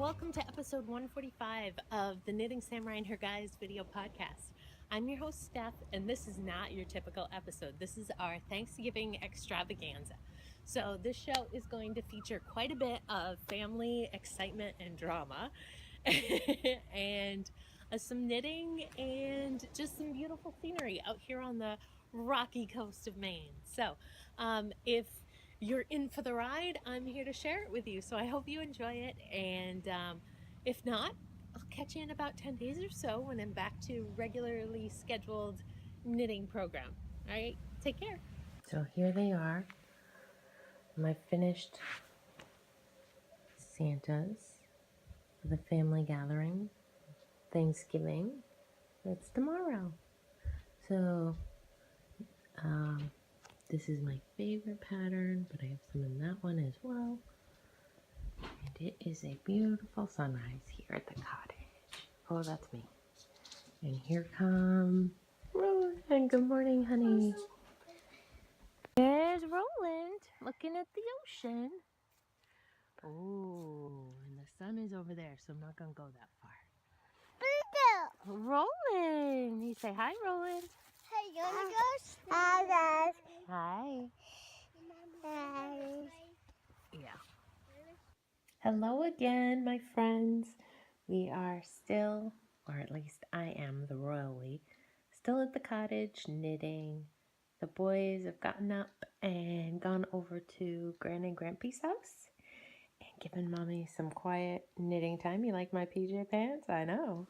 welcome to episode 145 of the Knitting Samurai and Her Guys video podcast. I'm your host, Steph, and this is not your typical episode. This is our Thanksgiving extravaganza. So this show is going to feature quite a bit of family excitement and drama and some knitting and just some beautiful scenery out here on the rocky coast of Maine. So if you're in for the ride, I'm here to share it with you. So I hope you enjoy it. And if not, I'll catch you in about 10 days or so when I'm back to regularly scheduled knitting program. All right, take care. So here they are, my finished Santas for the family gathering, Thanksgiving. It's tomorrow. So this is my favorite pattern, but I have some in that one as well. And it is a beautiful sunrise here at the cottage. Oh, that's me. And here come Roland. Good morning, honey. There's Roland looking at the ocean. Oh, and the sun is over there, so I'm not going to go that far. Roland. You say hi, Roland. Hi. Hi. Yeah. Hello again, my friends. We are still, or at least I am, the royally, still at the cottage knitting. The boys have gotten up and gone over to Gran and Grampy's house and given Mommy some quiet knitting time. You like my PJ pants? I know.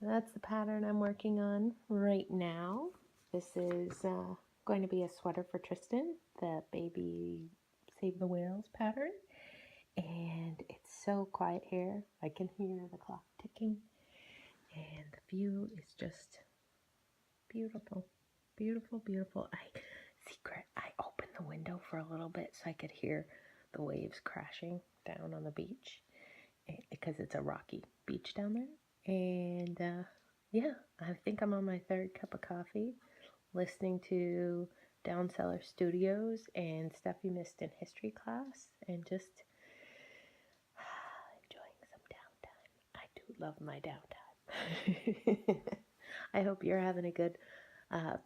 That's the pattern I'm working on right now. This is going to be a sweater for Tristan, the baby Save the Whales pattern. And it's so quiet here. I can hear the clock ticking. And the view is just beautiful. Beautiful, beautiful. I opened the window for a little bit so I could hear the waves crashing down on the beach. Because it's a rocky beach down there. And yeah, I think I'm on my third cup of coffee, listening to Down Cellar Studios and stuff you missed in history class, and just enjoying some downtime. I do love my downtime. I hope you're having a good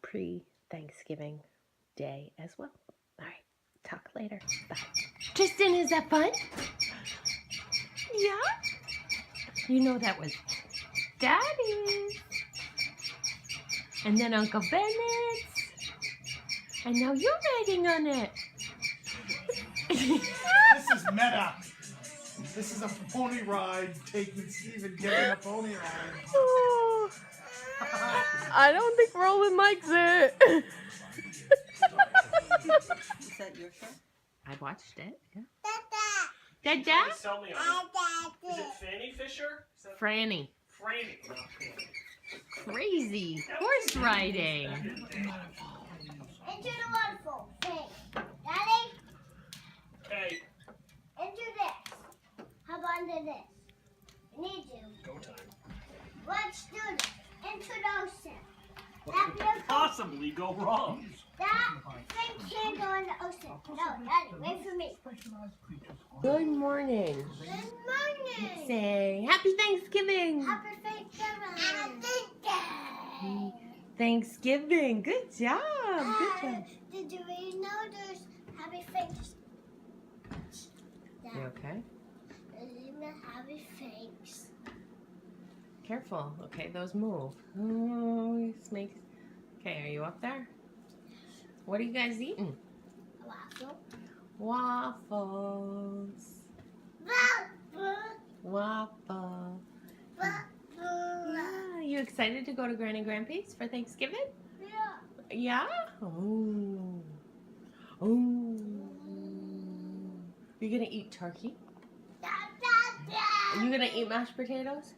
pre-Thanksgiving day as well. All right, talk later. Bye. Tristan, is that fun? Yeah? You know that was Daddy's. And then Uncle Bennett's. And now you're riding on it. This is meta. This is a pony ride, taking Steve and getting a pony ride. Oh, I don't think Roland likes it. Is that your show? I watched it. Yeah. Dada! Dada? Tell me, is it Fanny Fisher? Franny. Franny, not Fanny. Crazy horse riding. Into the waterfall. Hey, Daddy, Hey, into this. How about into this? You need to. go time. Let's do this. Into the ocean. What That could beautiful. possibly go wrong? That thing can't go in the ocean. No, Daddy, wait for me. Good morning. Good morning. Say Happy Thanksgiving. Happy Thanksgiving. Thanksgiving. Good job. Good job. Did you really know there's Happy Thanksgiving? You okay? Happy Thanks. Careful. Okay, those move. Oh, snakes. Okay, are you up there? What are you guys eating? Waffle. Waffles. Waffle. Yeah. You excited to go to Gran and Grampy's for Thanksgiving? Yeah. Yeah? Oh. Oh. You're gonna eat turkey? Are you gonna eat mashed potatoes?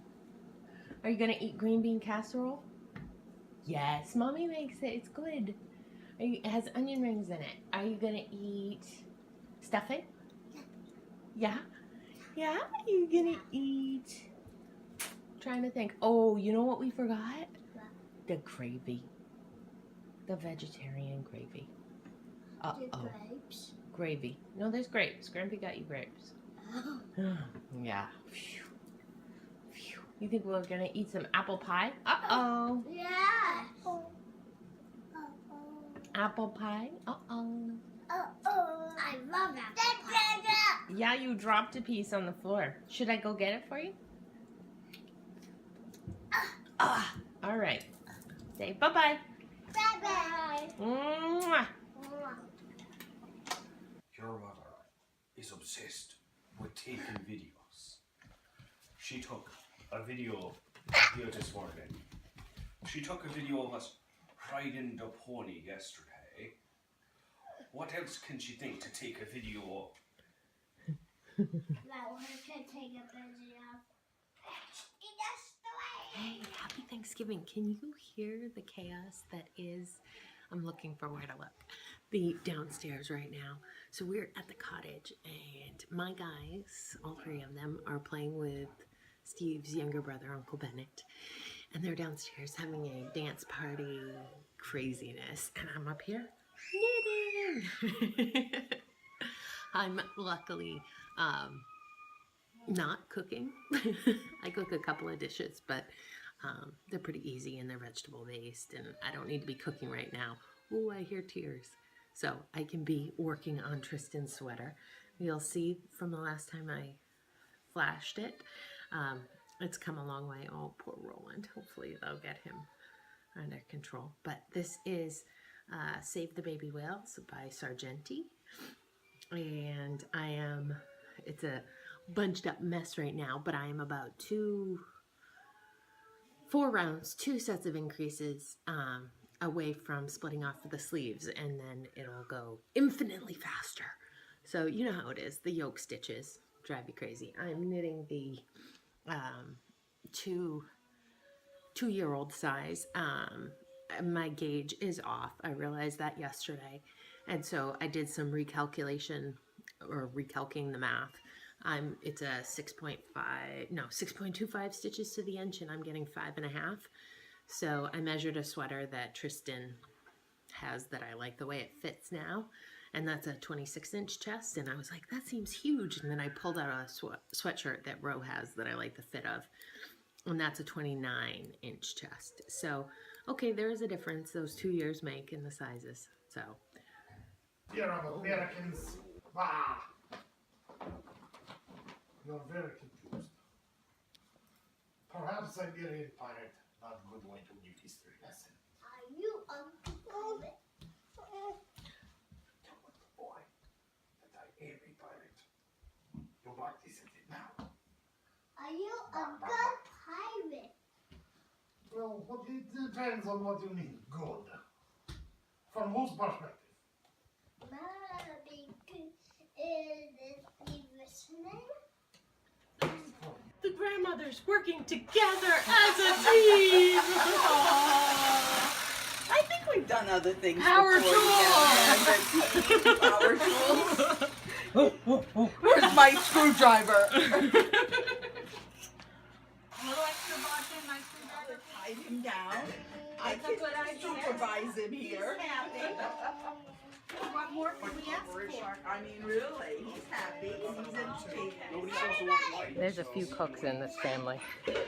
Are you gonna eat green bean casserole? Yes, Mommy makes it. It's good. It has onion rings in it. Are you gonna eat stuffing? Yeah? Yeah? Are you gonna eat? Trying to think. Oh, you know what we forgot? What? The gravy. The vegetarian gravy. The Uh-oh. grapes. Gravy. No, there's grapes. Grampy got you grapes. Oh. Yeah. Phew. You think we're gonna eat some apple pie? Uh-oh. Yeah. Apple pie? Uh-oh. I love apple pie. Yeah, you dropped a piece on the floor. Should I go get it for you? All right. Say bye-bye. Bye-bye. Mwah. Your mother is obsessed with taking videos. She took a video here this morning. She took a video of us riding the pony yesterday. What else can she think to take a video of? That one can take a video. Hey, happy Thanksgiving. Can you hear the chaos that is, I'm looking for where to look, the downstairs right now. So we're at the cottage and my guys, all three of them, are playing with Steve's younger brother, Uncle Bennett. And they're downstairs having a dance party craziness. And I'm up here knitting. I'm luckily not cooking. I cook a couple of dishes, but they're pretty easy and they're vegetable based and I don't need to be cooking right now. Ooh, I hear tears. So I can be working on Tristan's sweater. You'll see from the last time I flashed it, it's come a long way. Oh, poor Roland. Hopefully they'll get him under control. But this is Save the Baby Whales by Sargenti. And it's a bunched up mess right now, but I am about 4 rounds, 2 sets of increases away from splitting off the sleeves, and then it'll go infinitely faster. So you know how it is, the yoke stitches drive you crazy. I'm knitting the 2-year-old size. My gauge is off. I realized that yesterday, and so I did some recalculation or recalking the math. It's a 6.25 stitches to the inch, and I'm getting 5.5. So I measured a sweater that Tristan has that I like the way it fits now, and that's a 26-inch chest, and I was like, that seems huge. And then I pulled out a sweatshirt that Ro has that I like the fit of, and that's a 29-inch chest. So, okay, there is a difference those 2 years make in the sizes. So, Dear Americans, you're very confused. Perhaps Siberian pirate, not a good way to give history lesson. Are you Uncle Bennett? Tell the boy that I am a pirate. You might listen it now. Are you a good pirate? Well, it depends on what you mean, good. From whose perspective? Maybe is he listening? the grandmothers working together as a team. I think we've done other things Power before tools. together. Power tools. Where's my screwdriver? Tie him down. I can supervise him here. What more can we ask for? I mean, really, he's happy. He's entertained. Nobody says the word white. There's a few cooks in this family. Everybody,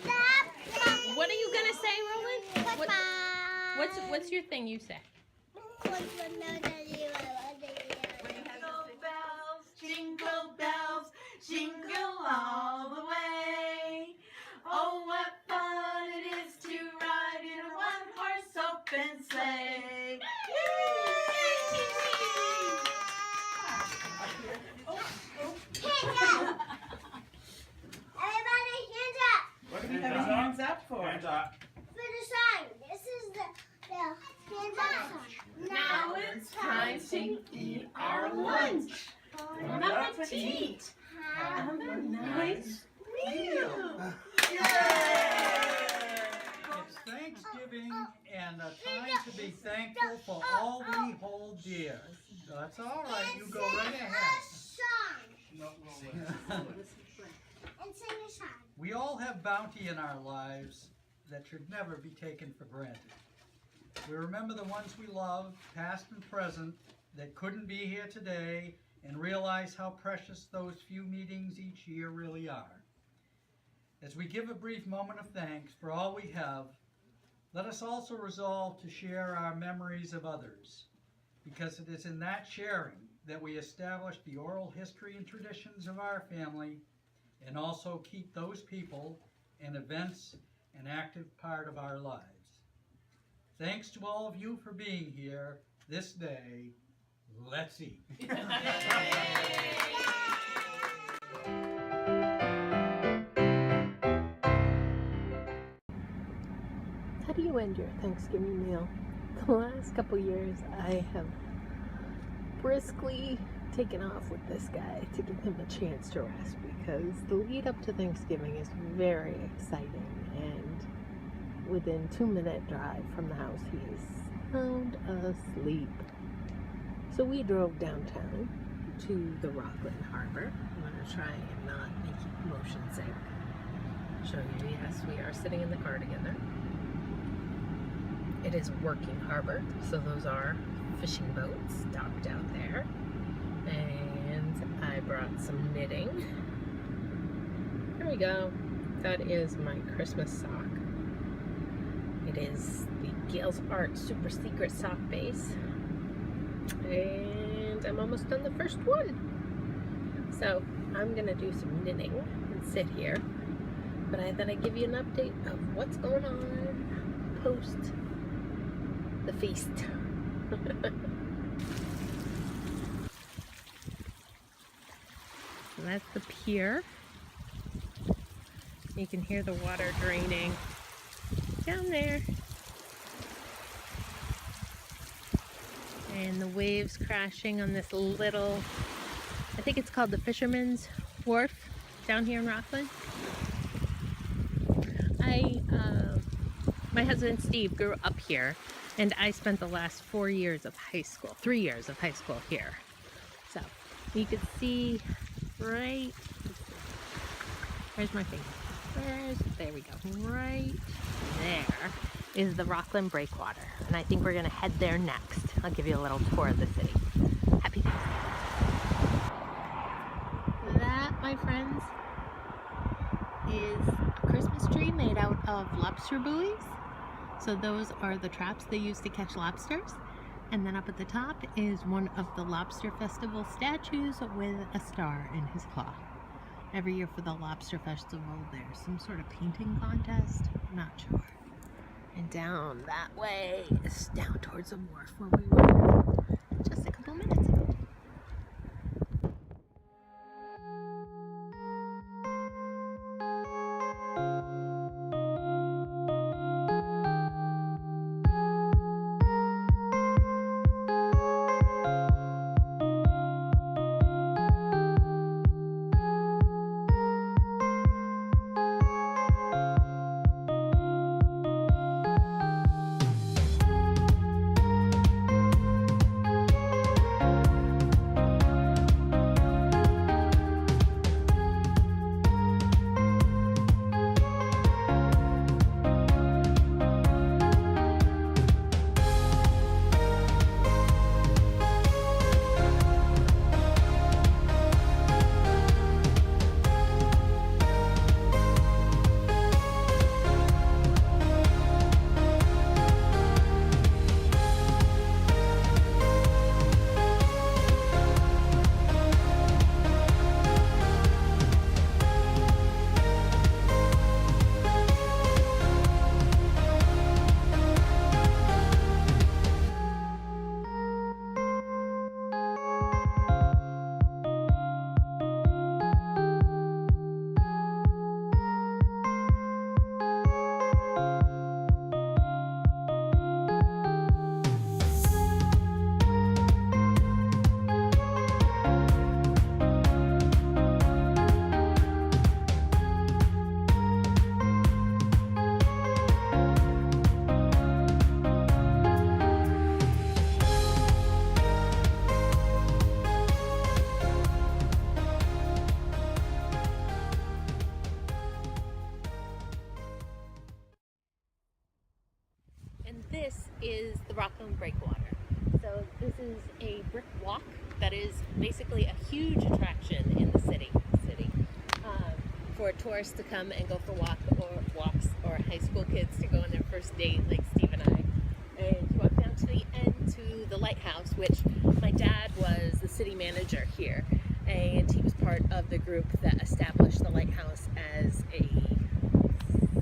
stop! What are you gonna say, Roland? What's your thing you say? Jingle bells, jingle all the way. Oh, what fun it is to ride in a one-horse open sleigh. Hands up! Everybody, hands up! What do we have our hands up for? Hands up. For the sign. This is the hands up sign. Now it's time to eat our lunch. Bon appetit. Have Have a nice meal. It's Thanksgiving and a time to be thankful for all we hold dear. That's all right. You go right ahead. song. And sing a song. We all have bounty in our lives that should never be taken for granted. We remember the ones we love, past and present, that couldn't be here today, and realize how precious those few meetings each year really are. As we give a brief moment of thanks for all we have, let us also resolve to share our memories of others, because it is in that sharing that we establish the oral history and traditions of our family and also keep those people and events an active part of our lives. Thanks to all of you for being here this day. Let's eat. How do you end your Thanksgiving meal? The last couple years, I have briskly taken off with this guy to give him a chance to rest, because the lead up to Thanksgiving is very exciting, and within 2-minute drive from the house, he is sound asleep. So we drove downtown to the Rockland Harbor. I'm going to try and not make motion sick. Show you, yes, we are sitting in the car together. It is working harbor, so those are fishing boats docked out there. And I brought some knitting. There we go. That is my Christmas sock. It is the Gale's Art Super Secret Sock Base. And I'm almost done the first one. So I'm gonna do some knitting and sit here. But I thought I'd give you an update of what's going on post the feast. So that's the pier. You can hear the water draining down there. And the waves crashing on this little, I think it's called the Fisherman's Wharf down here in Rockland. My husband Steve grew up here, and I spent the last 3 years of high school here. So you can see right, where's my finger? There we go. Right there is the Rockland Breakwater, and I think we're gonna head there next. I'll give you a little tour of the city. Happy Thanksgiving. That, my friends, is a Christmas tree made out of lobster buoys. So those are the traps they use to catch lobsters. And then up at the top is one of the Lobster Festival statues with a star in his claw. Every year for the Lobster Festival, there's some sort of painting contest. I'm not sure. And down that way is down towards the wharf where we were just a couple minutes ago. And this is the Rockland Breakwater. So this is a brick walk that is basically a huge attraction in the city for tourists to come and go for walks, or high school kids to go on their first date like Steve and I. And you walk down to the end to the lighthouse, which my dad was the city manager here, and he was part of the group that established the lighthouse as a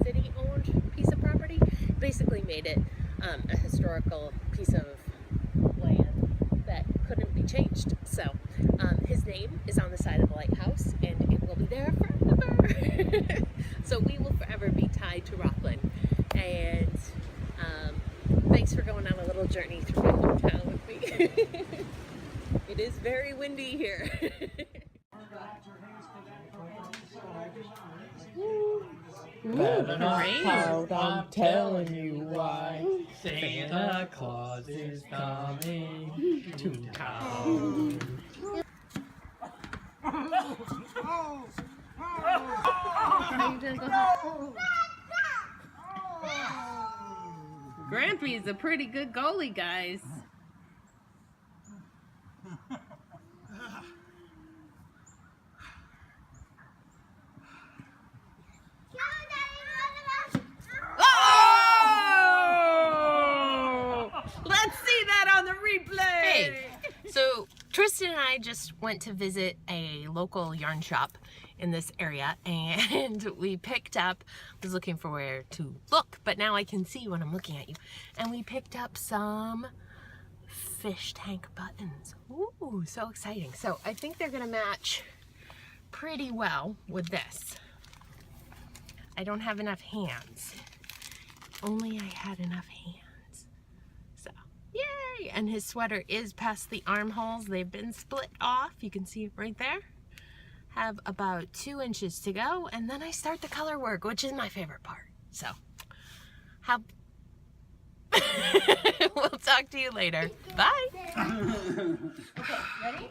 city-owned piece of property. Basically made it a historical piece of land that couldn't be changed. So his name is on the side of the lighthouse, and it will be there forever. So we will forever be tied to Rockland. And thanks for going on a little journey through my hometown with me. It is very windy here. Better not Great. pout, I'm telling you why. Santa Claus is coming to town. Grampy's a pretty good goalie, guys. Oh! Let's see that on the replay. Hey, so Tristan and I just went to visit a local yarn shop in this area, and we picked up, I was looking for where to look, but now I can see when I'm looking at you, and we picked up some fish tank buttons. Ooh, so exciting. So I think they're gonna match pretty well with this. I don't have enough hands. If only I had enough hands. So, yay! And his sweater is past the armholes. They've been split off. You can see it right there. Have about 2 inches to go, and then I start the color work, which is my favorite part. So, we'll talk to you later. Bye. Okay, ready?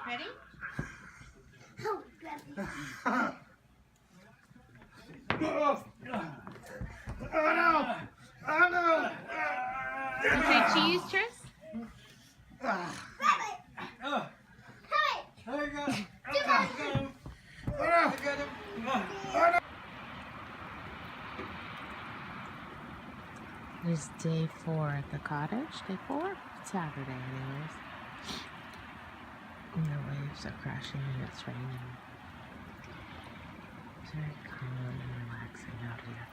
Ready? Oh no! Oh no! You say cheese, Tris? There you go. It's day 4 at the cottage. Day 4? Saturday, anyways. And the waves are crashing and it's raining. It's very calm and relaxing out here.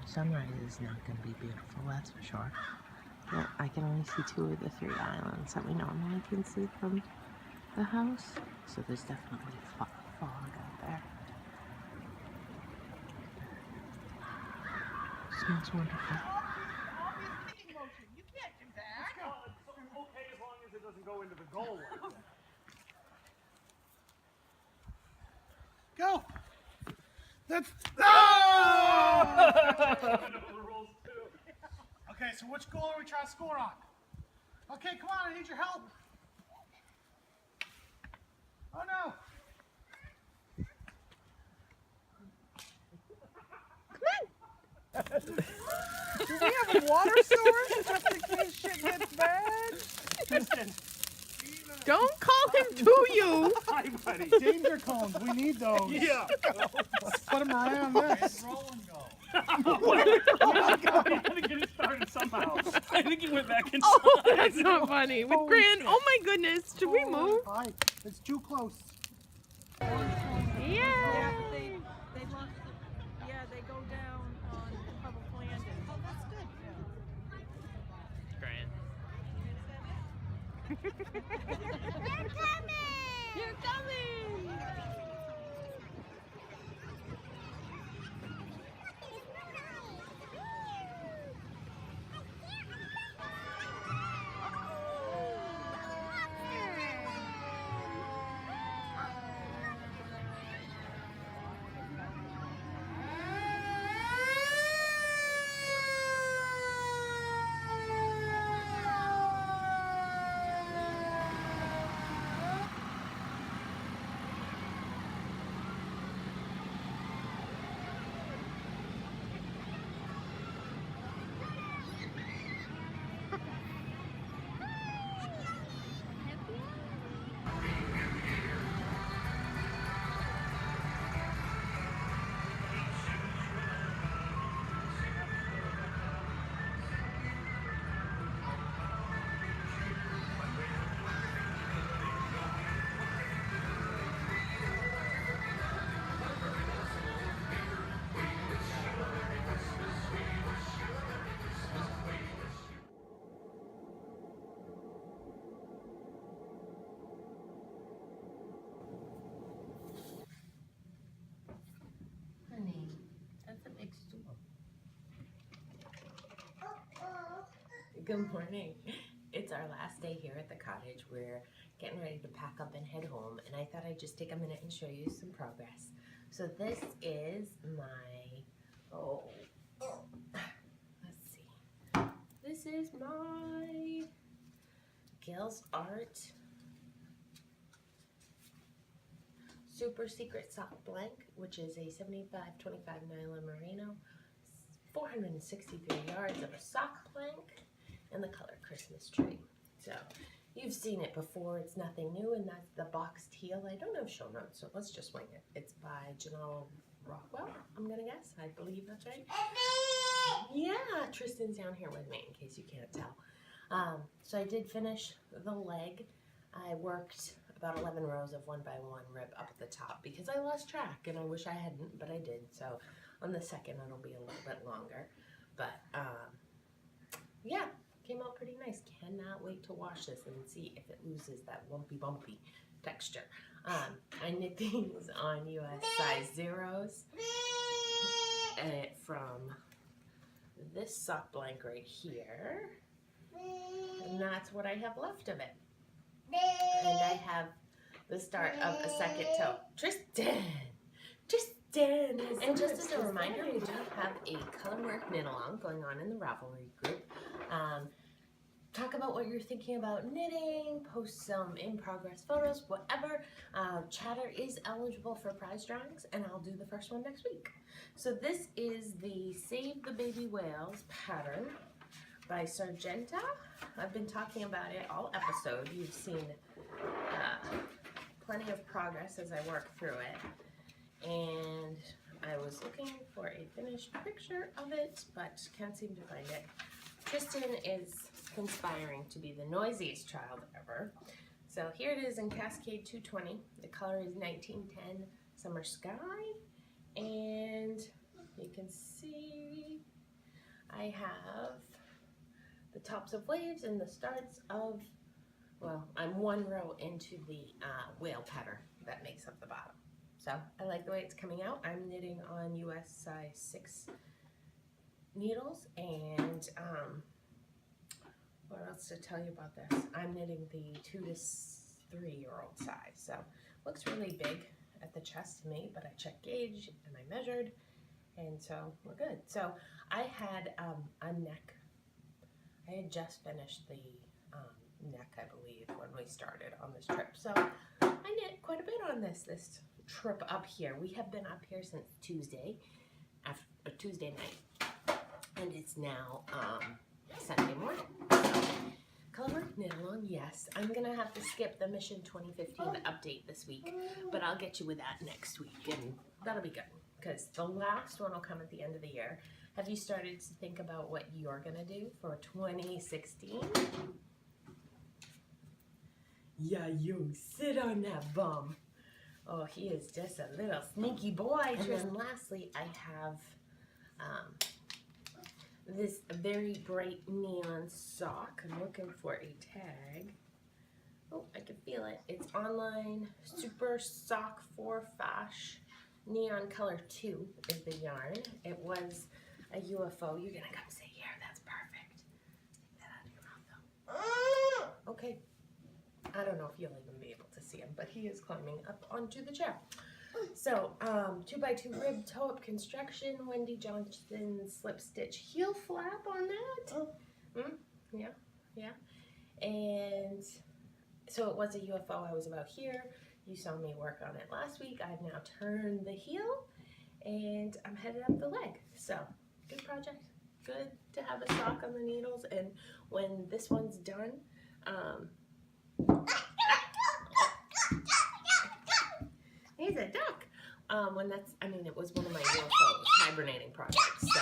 Sunrise is not going to be beautiful, that's for sure. But I can only see 2 of the 3 islands that we normally can see from the house. So there's definitely fog out there. Smells wonderful. You can't do that. Okay, as long as it doesn't go into the goal line. Go! That's... Oh! Okay, so which goal are we trying to score on? Okay, come on, I need your help. Oh no! Do we have a water source just in case shit gets bad? Tristan! Don't call him to you! Hi, buddy. Danger cones, we need those. Yeah. Let's put them around this. Roll and go. Oh my God, we gotta get it started somehow. I think he went back inside. Oh, that's not funny. With Holy Gran, shit. oh my goodness, should we move? Hi, it's too close. Yeah. Yeah, but they lost the, yeah, they go down on public land. Oh, that's good. Gran. You're coming! Good morning. It's our last day here at the cottage. We're getting ready to pack up and head home, and I thought I'd just take a minute and show you some progress. So this is my, let's see. This is my Gail's Art Super Secret Sock Blank, which is a 75-25 nylon merino, 463 yards of a sock blank, and the color Christmas tree. So you've seen it before. It's nothing new, and that's the box teal. I don't have show notes, so let's just wing it. It's by Janelle Rockwell, I'm gonna guess. I believe that's right. Yeah, Tristan's down here with me in case you can't tell. So I did finish the leg. I worked about 11 rows of 1 by 1 rib up at the top because I lost track, and I wish I hadn't, but I did. So on the second, it'll be a little bit longer. But yeah, came out pretty nice. Cannot wait to wash this and see if it loses that lumpy bumpy texture. I knit these on US size zeros from this sock blank right here, and that's what I have left of it. And I have the start of a second toe. Tristan! And just as a reminder, we do have a color work knit along going on in the Ravelry group. Talk about what you're thinking about knitting, post some in-progress photos, whatever. Chatter is eligible for prize drawings, and I'll do the first one next week. So this is the Save the Baby Whales pattern by Sargenta. I've been talking about it all episode. You've seen plenty of progress as I work through it. And I was looking for a finished picture of it, but can't seem to find it. Tristan is conspiring to be the noisiest child ever. So here it is in Cascade 220. The color is 1910 Summer Sky. And you can see I have the tops of waves and the starts of, well, I'm 1 row into the whale pattern that makes up the bottom. So I like the way it's coming out. I'm knitting on US size 6 needles, and what else to tell you about this? I'm knitting the 2 to 3-year-old size, so looks really big at the chest to me, but I checked gauge and I measured, and so we're good. So I had a neck. I had just finished the neck, I believe, when we started on this trip. So I knit quite a bit on this trip up here. We have been up here since Tuesday night, and it's now Sunday morning. So, color knit along, yes. I'm gonna have to skip the Mission 2015 update this week, but I'll get you with that next week, and that'll be good because the last one will come at the end of the year. Have you started to think about what you're gonna do for 2016? Yeah, you sit on that bum. Oh, he is just a little sneaky boy. And then lastly, I have this very bright neon sock. I'm looking for a tag. Oh, I can feel it. It's online. Super Sock 4 Fash. Neon Color 2 is the yarn. It was a UFO. You're gonna come say, yeah, that's perfect. Take that out of your mouth, though. Okay. I don't know if you'll even be able to see him, but he is climbing up onto the chair. So, 2x2 rib toe-up construction, Wendy Johnson slip stitch heel flap on that. Yeah. And so it was a UFO. I was about here. You saw me work on it last week. I've now turned the heel, and I'm headed up the leg. So, good project. Good to have a sock on the needles, and when this one's done, he's a duck. It was one of my UFO hibernating projects, so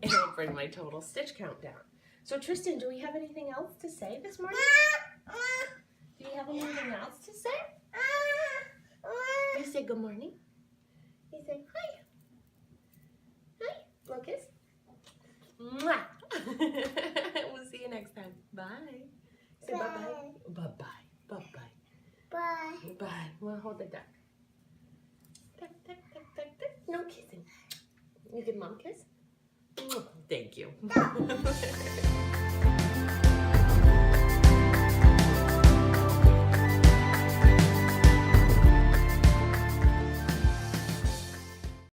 it'll bring my total stitch count down. So Tristan, do we have anything else to say this morning? Do you have anything else to say? You say good morning. You say hi. Hi. Blow kiss. Mwah. We'll see you next time. Bye. Say bye-bye. Bye-bye. Bye-bye. Bye. Bye. We'll hold the duck. Duck, duck, duck, duck, duck. No kissing. You give mom a kiss? Thank you.